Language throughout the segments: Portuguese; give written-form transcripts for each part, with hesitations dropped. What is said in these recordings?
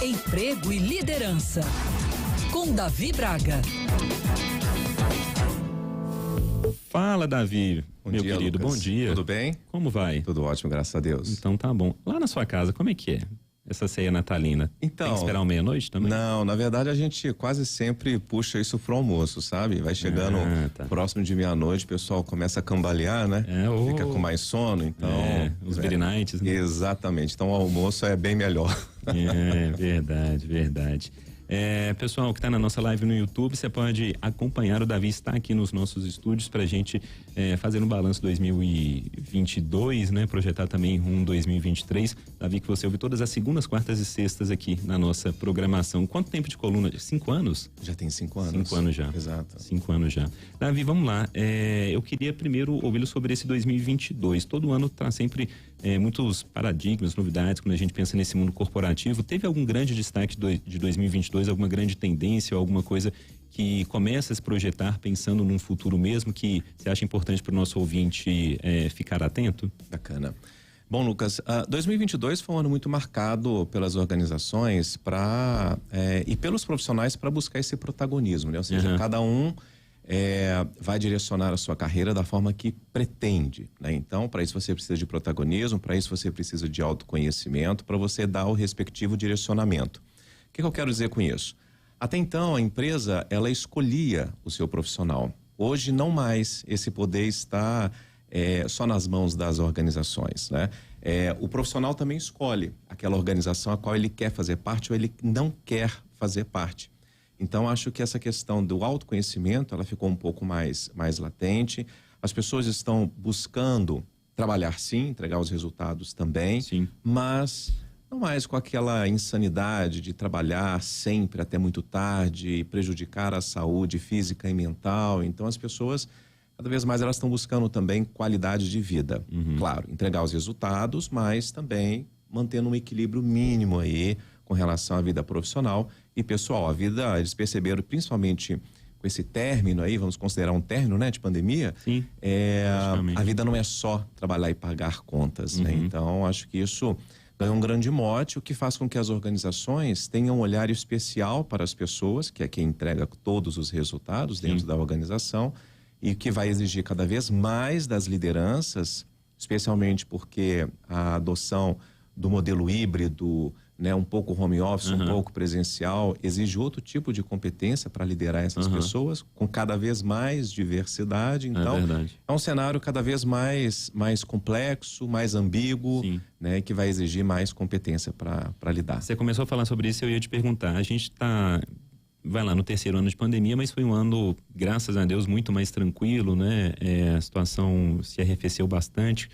Emprego e liderança. Com Davi Braga. Fala, Davi, meu dia, querido, Lucas. bom dia. Tudo bem? Como vai? Tudo ótimo, graças a Deus. Então tá bom. Lá na sua casa, como é que é essa ceia natalina? Então, tem que esperar meia-noite também? Não, na verdade a gente quase sempre puxa isso pro almoço, sabe? Vai chegando próximo de meia-noite, o pessoal começa a cambalear, né? Fica com mais sono, então... os Beer Nights, né? Exatamente, então o almoço é bem melhor. Verdade. Pessoal que está na nossa live no YouTube, você pode acompanhar, o Davi está aqui nos nossos estúdios pra gente fazer um balanço 2022, né? Projetar também um 2023. Davi, que você ouve todas as segundas, quartas e sextas aqui na nossa programação. Quanto tempo de coluna? 5 anos? Já tem 5 anos. 5 anos já. Exato. 5 anos já. Davi, vamos lá. Eu queria primeiro ouvi-lo sobre esse 2022. Todo ano traz sempre muitos paradigmas, novidades, quando a gente pensa nesse mundo corporativo. Teve algum grande destaque de 2022, alguma grande tendência, alguma coisa que começa a se projetar pensando num futuro mesmo que você acha importante para o nosso ouvinte ficar atento? Bacana. Bom, Lucas, 2022 foi um ano muito marcado pelas organizações e pelos profissionais para buscar esse protagonismo, né? Ou seja, cada um vai direcionar a sua carreira da forma que pretende, né? Então, para isso você precisa de protagonismo, para isso você precisa de autoconhecimento, para você dar o respectivo direcionamento. O que eu quero dizer com isso? Até então, a empresa, ela escolhia o seu profissional. Hoje, não mais. Esse poder está só nas mãos das organizações, né? O profissional também escolhe aquela organização a qual ele quer fazer parte ou ele não quer fazer parte. Então, acho que essa questão do autoconhecimento, ela ficou um pouco mais latente. As pessoas estão buscando trabalhar sim, entregar os resultados também, sim, mas não mais com aquela insanidade de trabalhar sempre até muito tarde e prejudicar a saúde física e mental. Então, as pessoas, cada vez mais, elas estão buscando também qualidade de vida. Claro, entregar os resultados, mas também mantendo um equilíbrio mínimo aí com relação à vida profissional e pessoal. A vida, eles perceberam, principalmente com esse término aí, vamos considerar um término, né, de pandemia. Sim, a vida não é só trabalhar e pagar contas, né? Então, acho que isso ganhou um grande mote, o que faz com que as organizações tenham um olhar especial para as pessoas, que é quem entrega todos os resultados dentro da organização, e que vai exigir cada vez mais das lideranças, especialmente porque a adoção do modelo híbrido, né, um pouco home office, um pouco presencial, exige outro tipo de competência para liderar essas pessoas, com cada vez mais diversidade. Então, é um cenário cada vez mais complexo, mais ambíguo, né, que vai exigir mais competência para lidar. Você começou a falar sobre isso, eu ia te perguntar. A gente vai lá no 3º ano de pandemia, mas foi um ano, graças a Deus, muito mais tranquilo, né? A situação se arrefeceu bastante,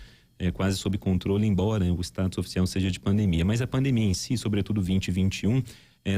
quase sob controle, embora o status oficial seja de pandemia. Mas a pandemia em si, sobretudo 2021,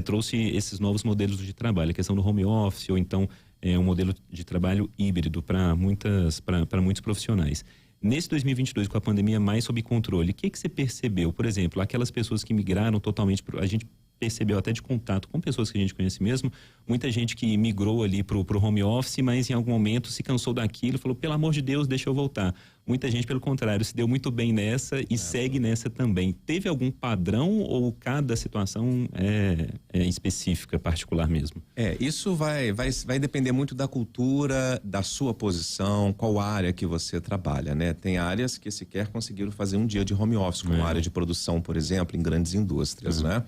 trouxe esses novos modelos de trabalho, a questão do home office, ou então um modelo de trabalho híbrido para muitos profissionais. Nesse 2022, com a pandemia mais sob controle, o que você percebeu? Por exemplo, aquelas pessoas que migraram totalmente, a gente percebeu até de contato com pessoas que a gente conhece mesmo, muita gente que migrou ali pro home office, mas em algum momento se cansou daquilo, falou, pelo amor de Deus, deixa eu voltar. Muita gente, pelo contrário, se deu muito bem nessa e segue nessa também. Teve algum padrão ou cada situação é específica, particular mesmo? Isso vai depender muito da cultura, da sua posição, qual área que você trabalha, né? Tem áreas que sequer conseguiram fazer um dia de home office, como a área de produção, por exemplo, em grandes indústrias, né?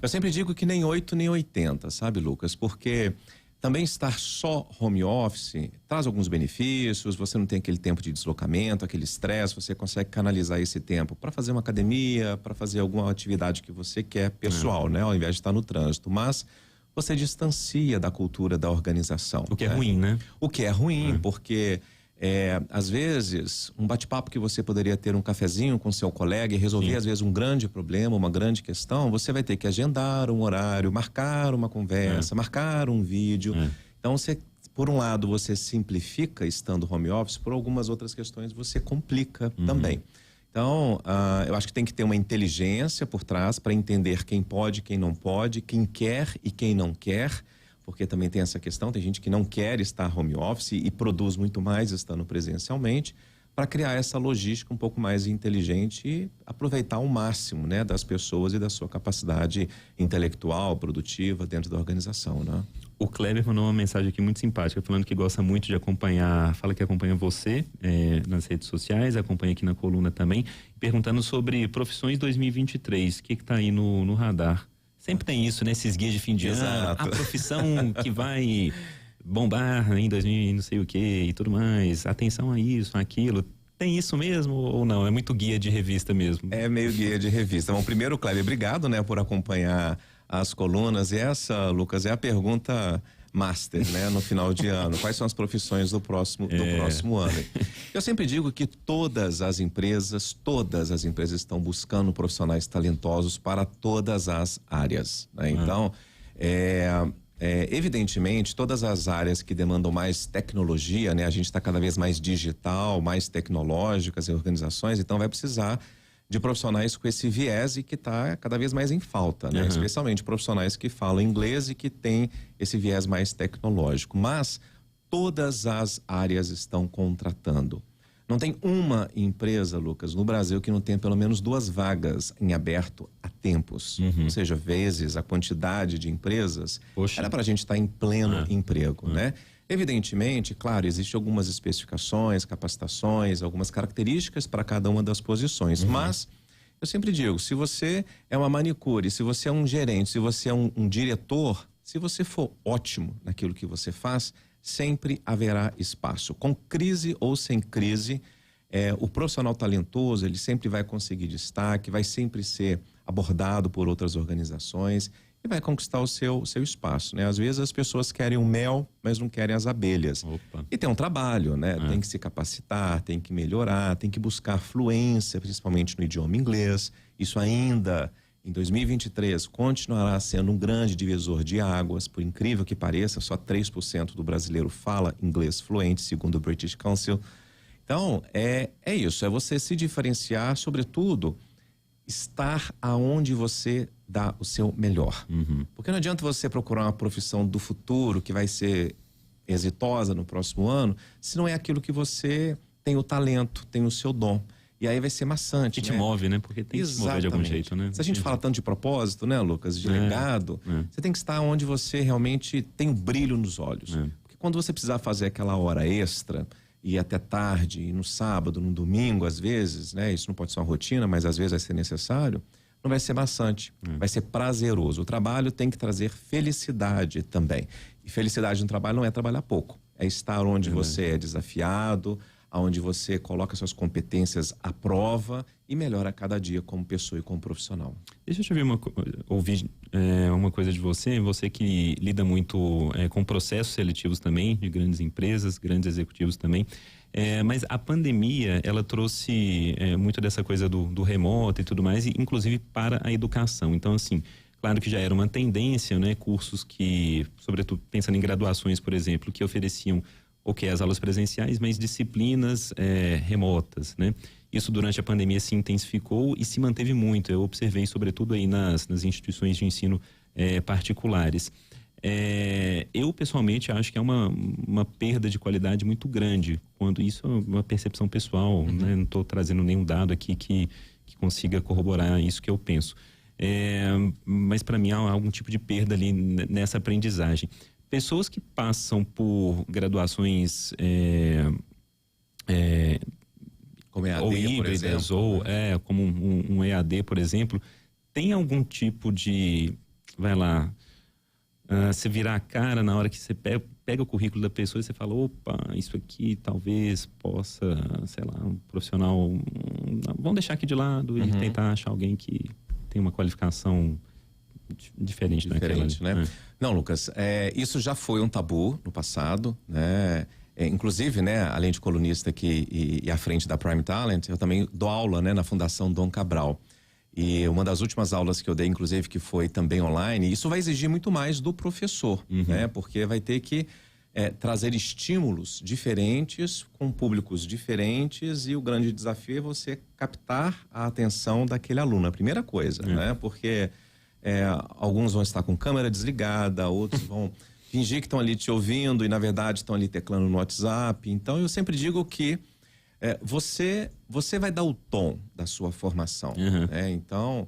Eu sempre digo que nem 8 nem 80, sabe, Lucas? Porque também estar só home office traz alguns benefícios, você não tem aquele tempo de deslocamento, aquele estresse, você consegue canalizar esse tempo para fazer uma academia, para fazer alguma atividade que você quer pessoal, né? Ao invés de estar no trânsito. Mas você distancia da cultura da organização. O que é ruim, né? O que é ruim, porque às vezes, um bate-papo que você poderia ter um cafezinho com seu colega e resolver, às vezes, um grande problema, uma grande questão, você vai ter que agendar um horário, marcar uma conversa, marcar um vídeo. Então, por um lado, você simplifica estando home office, por algumas outras questões você complica também. Então, eu acho que tem que ter uma inteligência por trás para entender quem pode, quem não pode, quem quer e quem não quer, porque também tem essa questão, tem gente que não quer estar home office e produz muito mais estando presencialmente, para criar essa logística um pouco mais inteligente e aproveitar ao máximo, né, das pessoas e da sua capacidade intelectual, produtiva dentro da organização, né? O Kleber mandou uma mensagem aqui muito simpática, falando que gosta muito de acompanhar, fala que acompanha você nas redes sociais, acompanha aqui na coluna também, perguntando sobre profissões 2023, o que tá aí no radar? Sempre tem isso, né? Esses guias de fim de ano, a profissão que vai bombar em 2000 não sei o que e tudo mais, atenção a isso, aquilo. Tem isso mesmo ou não? É muito guia de revista mesmo? É meio guia de revista. Bom, primeiro, Kleber, obrigado, né, por acompanhar as colunas. E essa, Lucas, é a pergunta master, né, no final de ano. Quais são as profissões do próximo ano? Eu sempre digo que todas as empresas estão buscando profissionais talentosos para todas as áreas, né? Então, evidentemente, todas as áreas que demandam mais tecnologia, né? A gente está cada vez mais digital, mais tecnológicas em organizações, então vai precisar de profissionais com esse viés e que está cada vez mais em falta, né? Especialmente profissionais que falam inglês e que têm esse viés mais tecnológico. Mas todas as áreas estão contratando. Não tem uma empresa, Lucas, no Brasil que não tenha pelo menos 2 vagas em aberto há tempos. Ou seja, vezes a quantidade de empresas, era para a gente estar em pleno emprego, né? Evidentemente, claro, existem algumas especificações, capacitações, algumas características para cada uma das posições, mas eu sempre digo, se você é uma manicure, se você é um gerente, se você é um diretor, se você for ótimo naquilo que você faz, sempre haverá espaço. Com crise ou sem crise, o profissional talentoso, ele sempre vai conseguir destaque, vai sempre ser abordado por outras organizações e vai conquistar o seu espaço, né? Às vezes as pessoas querem o mel, mas não querem as abelhas. E tem um trabalho, né? Tem que se capacitar, tem que melhorar, tem que buscar fluência, principalmente no idioma inglês. Isso ainda, em 2023, continuará sendo um grande divisor de águas. Por incrível que pareça, só 3% do brasileiro fala inglês fluente, segundo o British Council. Então, é isso, é você se diferenciar, sobretudo, estar aonde você dá o seu melhor. Porque não adianta você procurar uma profissão do futuro que vai ser exitosa no próximo ano, se não é aquilo que você tem o talento, tem o seu dom. E aí vai ser maçante, que te move, né? Porque tem que se mover de algum jeito, né? Se a gente fala tanto de propósito, né, Lucas, de legado, você tem que estar onde você realmente tem um brilho nos olhos. Porque quando você precisar fazer aquela hora extra, ir até tarde, e no sábado, no domingo, às vezes, né? Isso não pode ser uma rotina, mas às vezes vai ser necessário. Não vai ser maçante, vai ser prazeroso. O trabalho tem que trazer felicidade também. E felicidade no trabalho não é trabalhar pouco. É estar onde você é desafiado, onde você coloca suas competências à prova e melhora a cada dia como pessoa e como profissional. Deixa eu ouvir uma coisa de você que lida muito com processos seletivos também, de grandes empresas, grandes executivos também. Mas a pandemia, ela trouxe muito dessa coisa do remoto e tudo mais, e inclusive para a educação. Então, assim, claro que já era uma tendência, né? Cursos que, sobretudo pensando em graduações, por exemplo, que ofereciam as aulas presenciais, mas disciplinas remotas, né? Isso durante a pandemia se intensificou e se manteve muito. Eu observei, sobretudo aí nas instituições de ensino particulares. Eu pessoalmente acho que é uma perda de qualidade muito grande, quando isso é uma percepção pessoal, né? Não estou trazendo nenhum dado aqui que consiga corroborar isso que eu penso. Mas para mim há algum tipo de perda ali nessa aprendizagem. Pessoas que passam por graduações como EAD, ou híbridas, ou como um EAD, por exemplo, tem algum tipo de, você virar a cara na hora que você pega o currículo da pessoa e você fala, opa, isso aqui talvez possa, sei lá, um profissional, vamos deixar aqui de lado e tentar achar alguém que tem uma qualificação diferente daquela, né? Não, Lucas, isso já foi um tabu no passado, né? Inclusive, né, além de colunista aqui e à frente da Prime Talent, eu também dou aula, né, na Fundação Dom Cabral. E uma das últimas aulas que eu dei, inclusive, que foi também online, isso vai exigir muito mais do professor, né? Porque vai ter que trazer estímulos diferentes, com públicos diferentes, e o grande desafio é você captar a atenção daquele aluno, a primeira coisa, né? Porque alguns vão estar com câmera desligada, outros vão fingir que estão ali te ouvindo e na verdade estão ali teclando no WhatsApp. Então eu sempre digo que Você vai dar o tom da sua formação. Né? Então,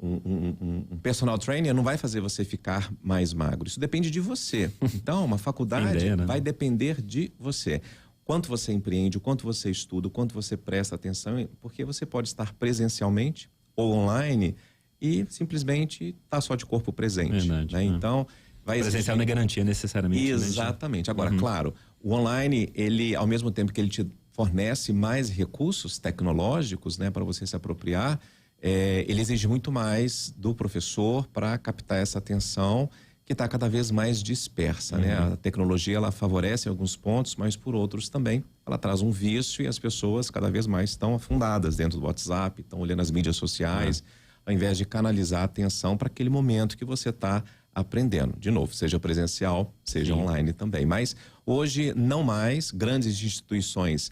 um personal trainer não vai fazer você ficar mais magro. Isso depende de você. Então, uma faculdade vai depender de você. Quanto você empreende, o quanto você estuda, o quanto você presta atenção, porque você pode estar presencialmente ou online e simplesmente estar só de corpo presente. Verdade, né? Então, vai presencial não é garantia necessariamente. Exatamente. Né? Agora, claro, o online, ele, ao mesmo tempo que ele te fornece mais recursos tecnológicos, né, para você se apropriar, ele exige muito mais do professor para captar essa atenção que está cada vez mais dispersa, né? A tecnologia, ela favorece em alguns pontos, mas por outros também ela traz um vício e as pessoas cada vez mais estão afundadas dentro do WhatsApp, estão olhando as mídias sociais, ao invés de canalizar a atenção para aquele momento que você está aprendendo. De novo, seja presencial, seja online também. Mas hoje, não mais, grandes instituições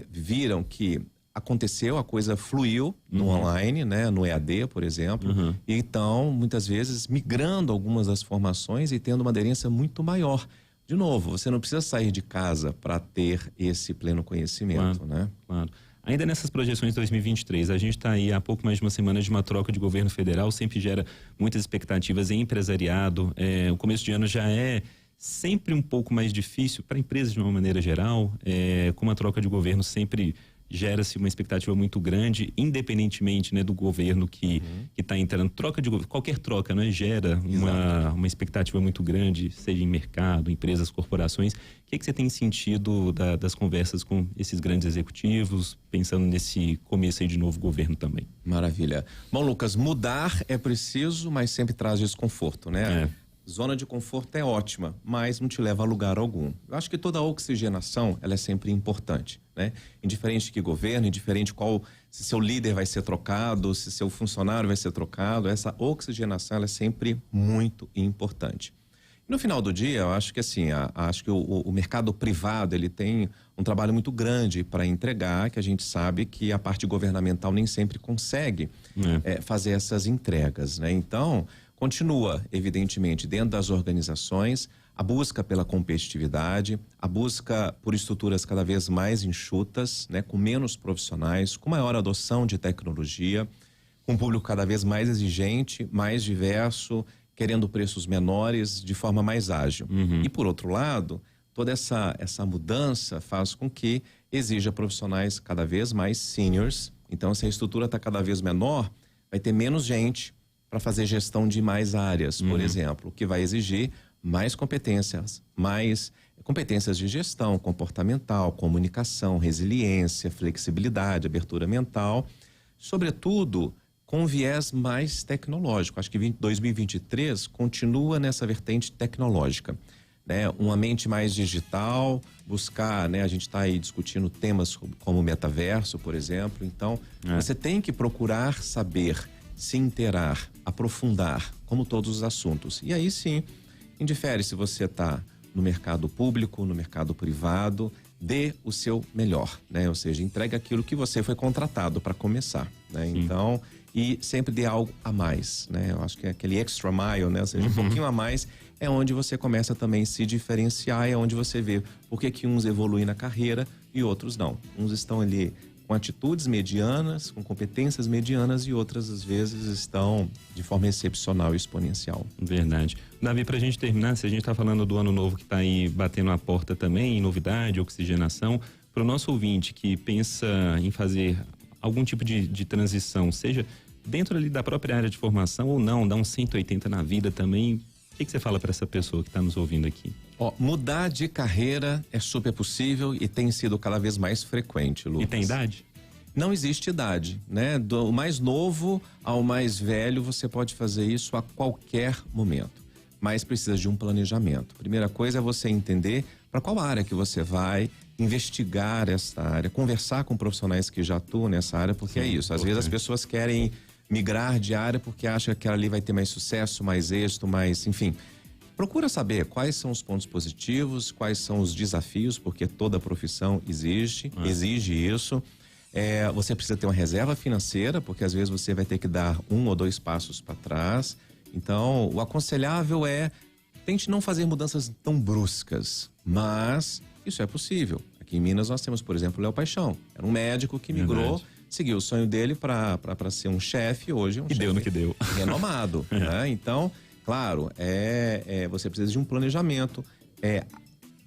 viram que aconteceu, a coisa fluiu no online, né? No EAD, por exemplo. E então, muitas vezes, migrando algumas das formações e tendo uma aderência muito maior. De novo, você não precisa sair de casa para ter esse pleno conhecimento, né? Claro. Ainda nessas projeções de 2023, a gente está aí há pouco mais de uma semana de uma troca de governo federal, sempre gera muitas expectativas em empresariado. O começo de ano já é sempre um pouco mais difícil para empresas de uma maneira geral. Com uma troca de governo sempre gera-se uma expectativa muito grande, independentemente, né, do governo que está entrando. Troca de governo, qualquer troca, né, gera uma expectativa muito grande, seja em mercado, empresas, corporações. O que você tem sentido das conversas com esses grandes executivos, pensando nesse começo aí de novo governo também? Maravilha. Bom, Lucas, mudar é preciso, mas sempre traz desconforto, né? Zona de conforto é ótima, mas não te leva a lugar algum. Eu acho que toda oxigenação, ela é sempre importante, né? Indiferente de que governo, indiferente se seu líder vai ser trocado, se seu funcionário vai ser trocado, essa oxigenação, ela é sempre muito importante. E no final do dia, eu acho que assim, acho que o mercado privado, ele tem um trabalho muito grande para entregar, que a gente sabe que a parte governamental nem sempre consegue fazer essas entregas, né? Então, continua, evidentemente, dentro das organizações, a busca pela competitividade, a busca por estruturas cada vez mais enxutas, né, com menos profissionais, com maior adoção de tecnologia, com um público cada vez mais exigente, mais diverso, querendo preços menores, de forma mais ágil. E, por outro lado, toda essa mudança faz com que exija profissionais cada vez mais seniors. Então, se a estrutura está cada vez menor, vai ter menos gente para fazer gestão de mais áreas, por exemplo, o que vai exigir mais competências de gestão comportamental, comunicação, resiliência, flexibilidade, abertura mental, sobretudo com viés mais tecnológico. Acho que 2023 continua nessa vertente tecnológica, né? Uma mente mais digital, buscar, né? A gente está aí discutindo temas como metaverso, por exemplo. Então, você tem que procurar saber se inteirar, aprofundar, como todos os assuntos. E aí sim, indifere se você está no mercado público, no mercado privado, dê o seu melhor, né? Ou seja, entregue aquilo que você foi contratado para começar, né? Então, e sempre dê algo a mais, né? Eu acho que é aquele extra mile, né? Ou seja, um pouquinho a mais é onde você começa também a se diferenciar, é onde você vê por que uns evoluem na carreira e outros não. Uns estão ali com atitudes medianas, com competências medianas e outras, às vezes, estão de forma excepcional e exponencial. Verdade. Davi, para a gente terminar, se a gente está falando do ano novo que está aí batendo a porta também, novidade, oxigenação, para o nosso ouvinte que pensa em fazer algum tipo de transição, seja dentro ali da própria área de formação ou não, dar um 180 na vida também, o que você fala para essa pessoa que está nos ouvindo aqui? Mudar de carreira é super possível e tem sido cada vez mais frequente, Lucas. E tem idade? Não existe idade, né? Do mais novo ao mais velho, você pode fazer isso a qualquer momento, mas precisa de um planejamento. Primeira coisa é você entender para qual área que você vai, investigar essa área, conversar com profissionais que já atuam nessa área, porque é isso. Às vezes as pessoas querem migrar de área porque acham que ali vai ter mais sucesso, mais êxito, mais, enfim. Procura saber quais são os pontos positivos, quais são os desafios, porque toda profissão exige isso. Você precisa ter uma reserva financeira, porque às vezes você vai ter que dar 1 ou 2 passos para trás. Então, o aconselhável tente não fazer mudanças tão bruscas, mas isso é possível. Aqui em Minas nós temos, por exemplo, o Léo Paixão. Era um médico que migrou, seguiu o sonho dele para ser um chefe, hoje é um chefe deu no que deu. renomado. Né? Então, claro, você precisa de um planejamento,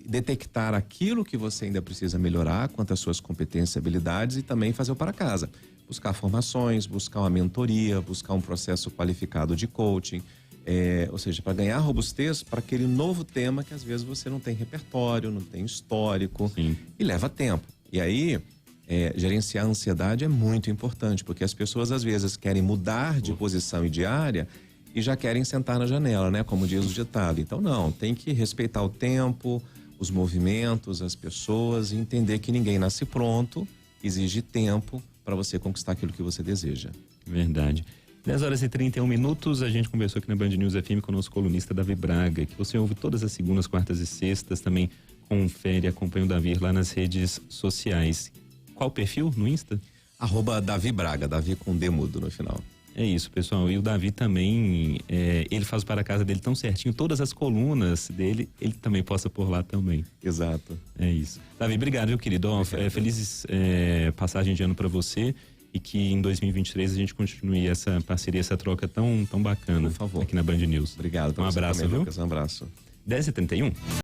detectar aquilo que você ainda precisa melhorar quanto às suas competências e habilidades e também fazer o para casa. Buscar formações, buscar uma mentoria, buscar um processo qualificado de coaching, ou seja, para ganhar robustez para aquele novo tema que às vezes você não tem repertório, não tem histórico. Sim. E leva tempo. E aí, gerenciar a ansiedade é muito importante, porque as pessoas às vezes querem mudar de posição e de área e já querem sentar na janela, né? Como diz o ditado. Então não, tem que respeitar o tempo, os movimentos, as pessoas e entender que ninguém nasce pronto, exige tempo para você conquistar aquilo que você deseja. Verdade. 10h31, a gente conversou aqui na Band News FM com o nosso colunista Davi Braga, que você ouve todas as segundas, quartas e sextas, também confere, acompanha o Davi lá nas redes sociais. Qual o perfil no Insta? @Davi Braga, Davi com D mudo no final. É isso, pessoal. E o Davi também, ele faz o para casa dele tão certinho, todas as colunas dele, ele também posta por lá também. Exato. É isso. Davi, obrigado, meu querido. Felizes passagem de ano para você e que em 2023 a gente continue essa parceria, essa troca tão bacana. Por favor. Aqui na Band News. Obrigado. Um abraço, também, viu? Lucas, um abraço. 10h31.